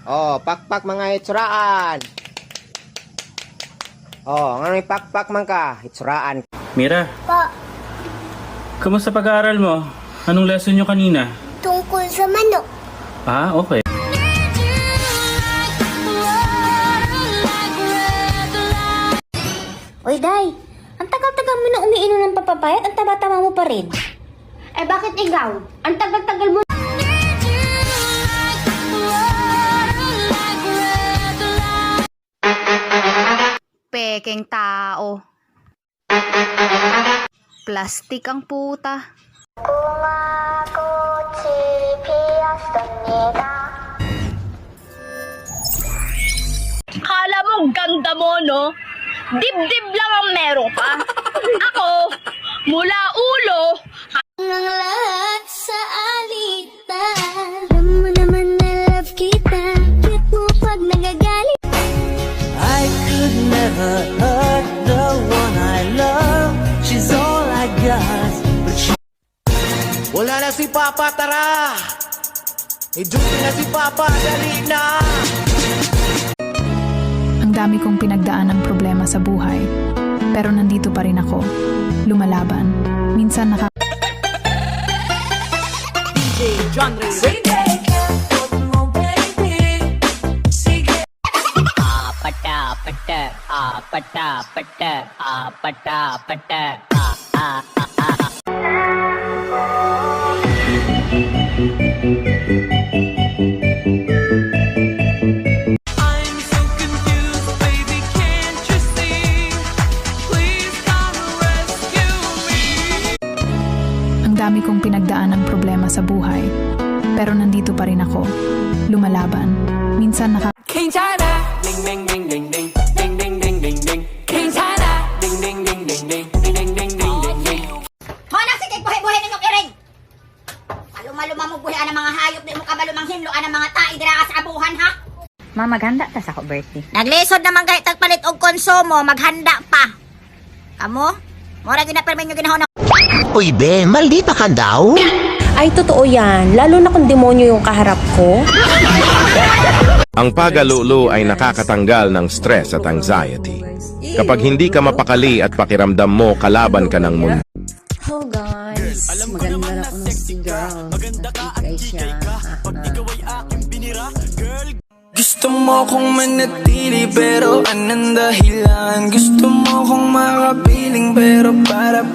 Oh, pakpak mga itsuraan. Oh, nga may pakpak man ka, itsuraan. Mira, Po, kamusta pag-aaral mo? Anong lesson nyo kanina? tungkol sa manok. Ah, okay. Oy, Day, ang tagal-tagal mo na umiinom ng papapayat, ang taba-taba mo pa rin. Eh bakit ikaw? Ang tagal-tagal mo. Pekeng tao. Plastik ang puta. Kala mo ganda mo, no? Dibdib lang ang meron ka. Ako, mula ulo, Ang lahat sa alitan. Alam mo naman na love kita. Cute mo pag nagagalit. I could never hurt the one I love. She's all I got. But she... Wala na si Papa, tara! I-duty na si Papa, dali na! Ang dami kong pinagdaan ng problema sa buhay. Pero nandito pa rin ako. Lumalaban. Minsan I'm so confused, baby, can't you see? Please come rescue me. ang dami kong pinagdaan ng problema sa buhay. Pero nandito pa rin ako. Lumalaban. Minsan Quintana, ding ding ding ding ding, ding ding ding ding ding. Quintana, ding ding ding ding ding, ding ding ding ding ding ding. Honak sige buhay-buhay ninyong iring. Maluma-luma mo buhay ang mga hayop, di mo kabalumang hinloan ang mga tae dira ka sa abuhan, ha? Ma, maghanda ta sa ako birthday. Naglisod naman kahit tagpalit og konsumo, maghanda pa. Kamo? Mora ginapermin nyo ginahon. Uy, be, maldita ka daw? Ay, totoo yan. Lalo na kung demonyo yung kaharap ko. Ang pag-alulu ay nakakatanggal ng stress at anxiety. Kapag hindi ka mapakali at pakiramdam mo kalaban ka ng mundo. Oh, guys. Maganda na ako ng si girl. Nakikay siya. Gusto mo kong manatili pero anong dahilan? Gusto mo kong makapiling pero para